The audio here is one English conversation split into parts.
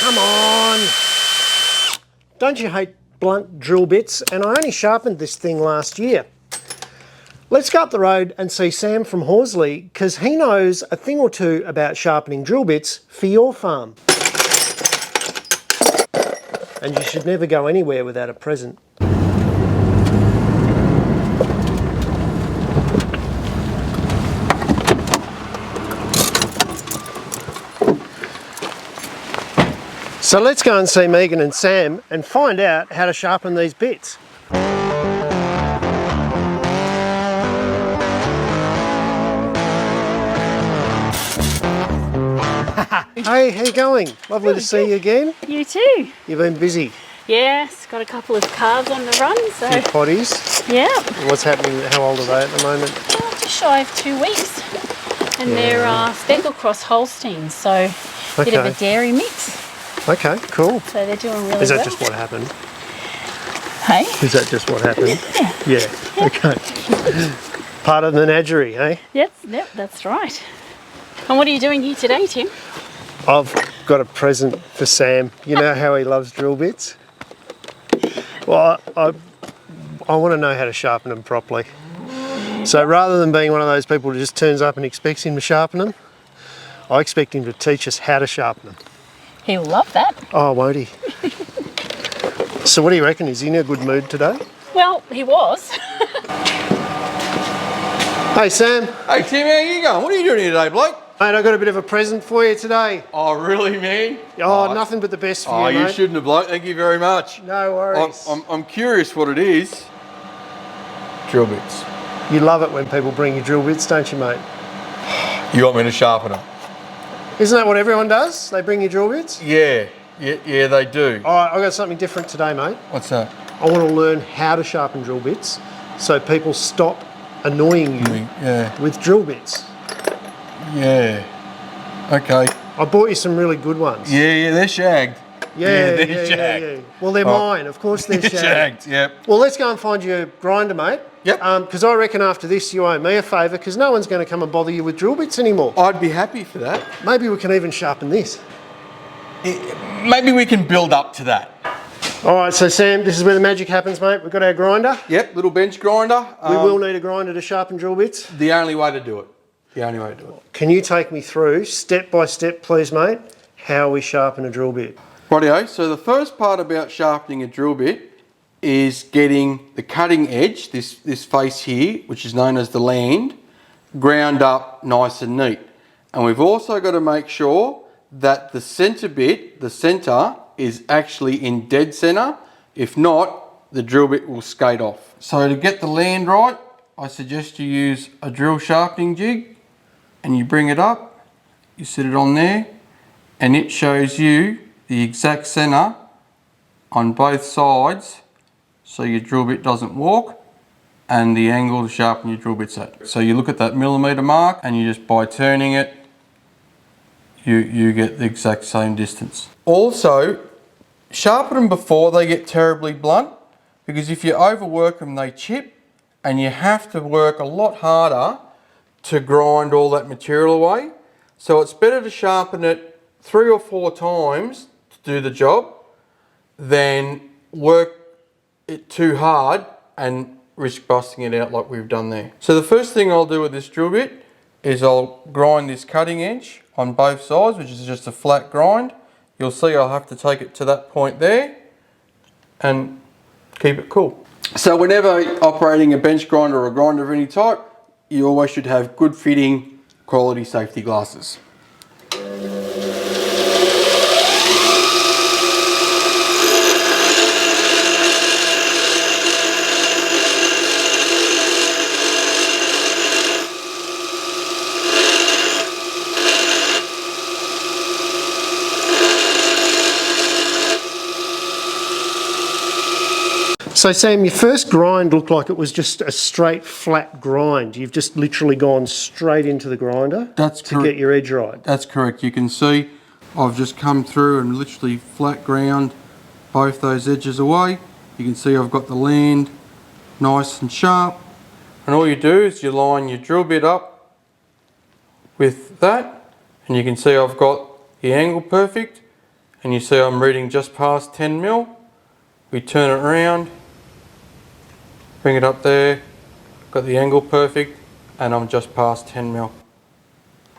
Come on. Don't you hate blunt drill bits? And I only sharpened this thing last year. Let's go up the road and see Sam from Horsley, because he knows a thing or two about sharpening drill bits for your farm. And you should never go anywhere without a present. So let's go and see Megan and Sam and find out how to sharpen these bits. Hey, how you going? Lovely to see you again. You too. You've been busy. Yes, got a couple of calves on the run, so. Few potties. Yeah. What's happening? How old are they at the moment? Well, just shy of 2 weeks. And they're speckled cross Holsteins, so a bit of a dairy mix. Okay, cool. So they're doing really well. Is that just what happened? Hey? Is that just what happened? Yeah. Okay. Part of the menagerie, eh? Yep, that's right. And what are you doing here today, Tim? I've got a present for Sam. You know how he loves drill bits? Well, I want to know how to sharpen them properly. So rather than being one of those people who just turns up and expects him to sharpen them, I expect him to teach us how to sharpen them. He'll love that. Oh, won't he? So what do you reckon? Is he in a good mood today? Well, he was. Hey, Sam. Hey, Tim, how you going? What are you doing here today, bloke? Mate, I've got a bit of a present for you today. Oh, really, man? Oh, nothing but the best for you, mate. You shouldn't have, bloke. Thank you very much. No worries. I'm curious what it is. Drill bits. You love it when people bring you drill bits, don't you, mate? You want me to sharpen them? Isn't that what everyone does? They bring you drill bits? Yeah, they do. All right, I've got something different today, mate. What's that? I want to learn how to sharpen drill bits so people stop annoying you with drill bits. Yeah. Okay. I bought you some really good ones. Yeah, they're shagged. They're shagged. Well, they're mine. Of course they're shagged. Yep. Well, let's go and find you a grinder, mate. Yep. Because I reckon after this you owe me a favour, because no one's going to come and bother you with drill bits anymore. I'd be happy for that. Maybe we can even sharpen this. Maybe we can build up to that. All right, so Sam, this is where the magic happens, mate. We've got our grinder. Yep, little bench grinder. We will need a grinder to sharpen drill bits. The only way to do it. The only way to do it. Can you take me through, step by step, please, mate, how we sharpen a drill bit? Rightio, so the first part about sharpening a drill bit is getting the cutting edge, this face here, which is known as the land, ground up nice and neat. And we've also got to make sure that the centre bit, the centre, is actually in dead centre. If not, the drill bit will skate off. So to get the land right, I suggest you use a drill sharpening jig, and you bring it up, you sit it on there, and it shows you the exact centre on both sides, so your drill bit doesn't walk, and the angle to sharpen your drill bits at. So you look at that millimetre mark, and you just, by turning it, you get the exact same distance. Also, sharpen them before they get terribly blunt, because if you overwork them, they chip, and you have to work a lot harder to grind all that material away. So it's better to sharpen it 3 or 4 times to do the job than work it too hard and risk busting it out like we've done there. So the first thing I'll do with this drill bit is I'll grind this cutting edge on both sides, which is just a flat grind. You'll see I'll have to take it to that point there and keep it cool. So whenever operating a bench grinder or a grinder of any type, you always should have good fitting quality safety glasses. So Sam, your first grind looked like it was just a straight flat grind. You've just literally gone straight into the grinder to get your edge right. That's correct. You can see I've just come through and literally flat ground both those edges away. You can see I've got the land nice and sharp. And all you do is you line your drill bit up with that, and you can see I've got the angle perfect, and you see I'm reading just past 10 mil. We turn it around, bring it up there, got the angle perfect, and I'm just past 10 mil.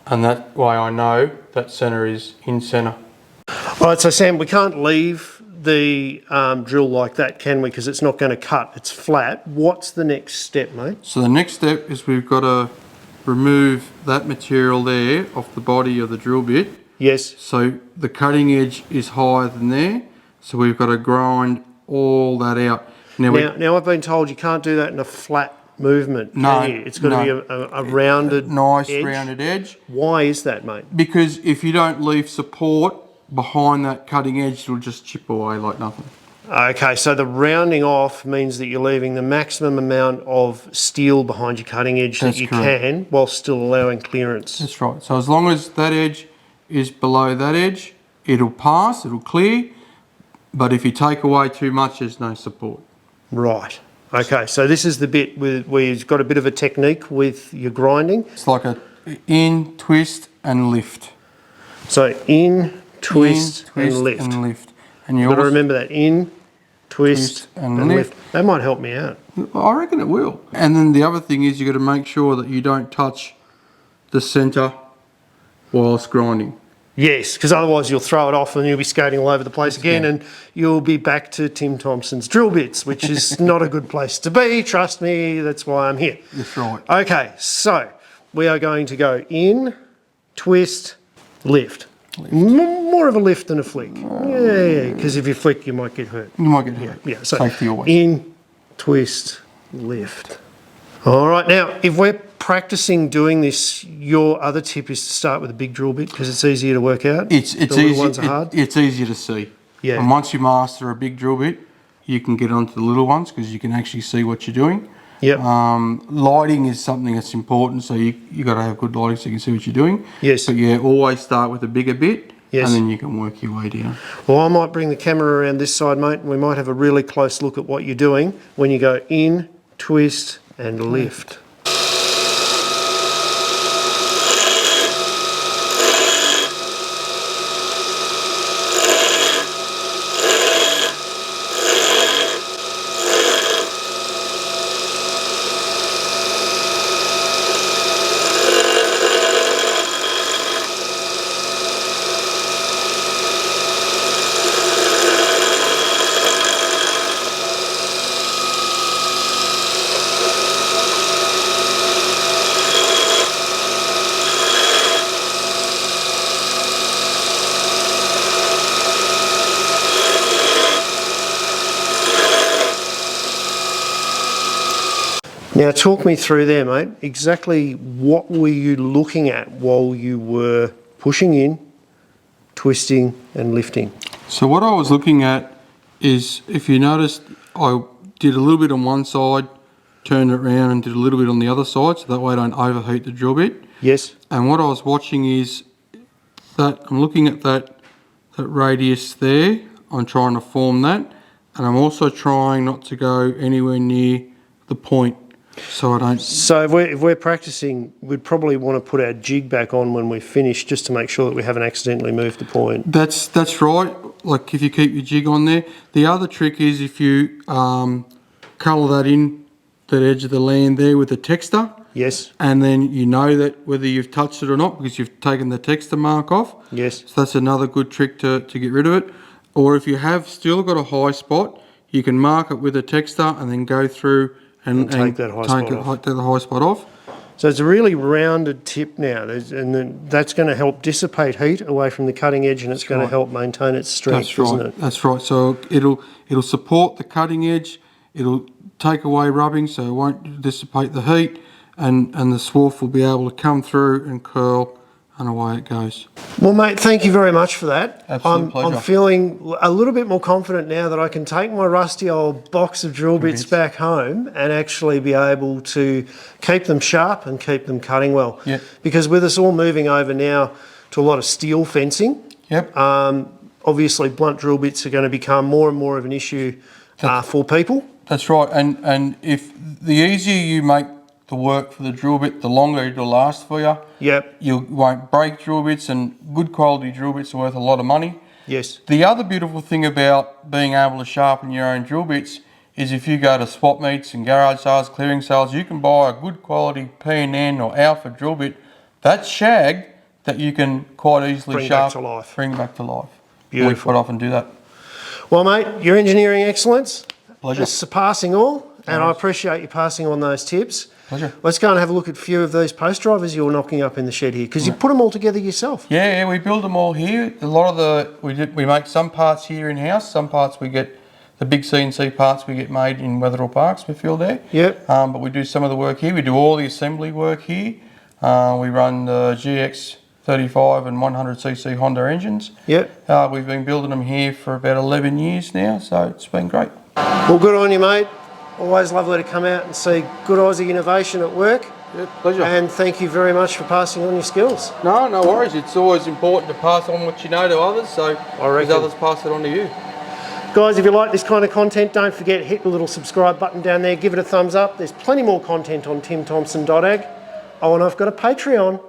And that way I know that centre is in centre. All right, so Sam, we can't leave the drill like that, can we? Because it's not going to cut, it's flat. What's the next step, mate? So the next step is we've got to remove that material there off the body of the drill bit. Yes. So the cutting edge is higher than there, so we've got to grind all that out. Now I've been told you can't do that in a flat movement, can you? It's got to be a rounded nice edge. rounded edge. Why is that, mate? Because if you don't leave support behind that cutting edge, it'll just chip away like nothing. Okay, so the rounding off means that you're leaving the maximum amount of steel behind your cutting edge that you can, while still allowing clearance. That's right. So as long as that edge is below that edge, it'll pass, it'll clear. But if you take away too much, there's no support. Right. Okay, so this is the bit where you've got a bit of a technique with your grinding. It's like a in, twist, and lift. So in, twist, and lift. And you got to remember that, in, twist, and lift. That might help me out. I reckon it will. And then the other thing is you've got to make sure that you don't touch the centre whilst grinding. Yes, because otherwise you'll throw it off and you'll be skating all over the place again, and you'll be back to Tim Thompson's drill bits, which is not a good place to be. Trust me, that's why I'm here. That's right. Okay, so we are going to go in, twist, lift. More of a lift than a flick. Yeah, because if you flick, you might get hurt. You might get hurt. Yeah, so safety always. In, twist, lift. All right, now, if we're practicing doing this, your other tip is to start with a big drill bit because it's easier to work out. It's the little ones are hard. It's easier to see. Yeah. And once you master a big drill bit, you can get onto the little ones because you can actually see what you're doing. Yep. Lighting is something that's important, so you got to have good lighting so you can see what you're doing. Yes. But yeah, always start with a bigger bit. Yes. And then you can work your way down. Well, I might bring the camera around this side, mate, and we might have a really close look at what you're doing when you go in, twist, and lift. Now talk me through there, mate. Exactly what were you looking at while you were pushing in, twisting and lifting? So what I was looking at is, if you noticed, I did a little bit on one side, turned it around and did a little bit on the other side, so that way I don't overheat the drill bit. Yes. And what I was watching is that I'm looking at that radius there. I'm trying to form that, and I'm also trying not to go anywhere near the point. So I don't. So if we're practicing, we'd probably want to put our jig back on when we finish, just to make sure that we haven't accidentally moved the point. That's right. Like if you keep your jig on there. The other trick is if you colour that in, that edge of the land there with the texture. Yes. And then you know that whether you've touched it or not because you've taken the texture mark off. Yes. So that's another good trick to get rid of it. Or if you have still got a high spot, you can mark it with a texture and then go through and take that high spot off. Take the high spot off. So it's a really rounded tip now, and then that's going to help dissipate heat away from the cutting edge, and it's going to help maintain its strength, isn't it? That's right. So it'll support the cutting edge. It'll take away rubbing, so it won't dissipate the heat, and the swarf will be able to come through and curl, and away it goes. Well, mate, thank you very much for that. Absolute pleasure. I'm feeling a little bit more confident now that I can take my rusty old box of drill bits back home and actually be able to keep them sharp and keep them cutting well. Yep. Because with us all moving over now to a lot of steel fencing, Yep. Obviously blunt drill bits are going to become more and more of an issue for people. That's right. And if the easier you make the work for the drill bit, the longer it'll last for you. Yep. You won't break drill bits, and good quality drill bits are worth a lot of money. Yes. The other beautiful thing about being able to sharpen your own drill bits is if you go to swap meets and garage sales, clearing sales, you can buy a good quality P&N or Alpha drill bit that's shagged that you can quite easily Bring back to life. Bring back to life. Beautiful. We quite often do that. Well, mate, your engineering excellence Pleasure. is surpassing all, and I appreciate you passing on those tips. Pleasure. Let's go and have a look at a few of these post drivers you're knocking up in the shed here, because you put them all together yourself. Yeah, we build them all here. A lot of we make some parts here in house. Some parts we get the big CNC parts we get made in Wetherill Park, Smithfield there. Yep. But we do some of the work here. We do all the assembly work here. We run the GX 35 and 100cc Honda engines. Yep. We've been building them here for about 11 years now, so it's been great. Well, good on you, mate. Always lovely to come out and see good Aussie innovation at work. Yeah, pleasure. And thank you very much for passing on your skills. No worries. It's always important to pass on what you know to others, so as others pass it on to you. Guys, if you like this kind of content, don't forget, hit the little subscribe button down there, give it a thumbs up. There's plenty more content on timthompson.ag. Oh, and I've got a Patreon.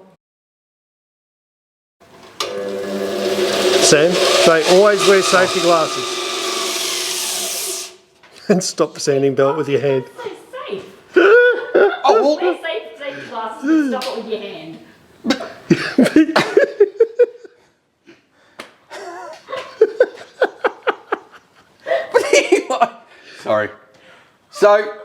Sam, they always wear safety glasses. And stop the sanding belt with your hand. So safe. Oh, well, Safe glasses, stop it with your hand. Sorry. So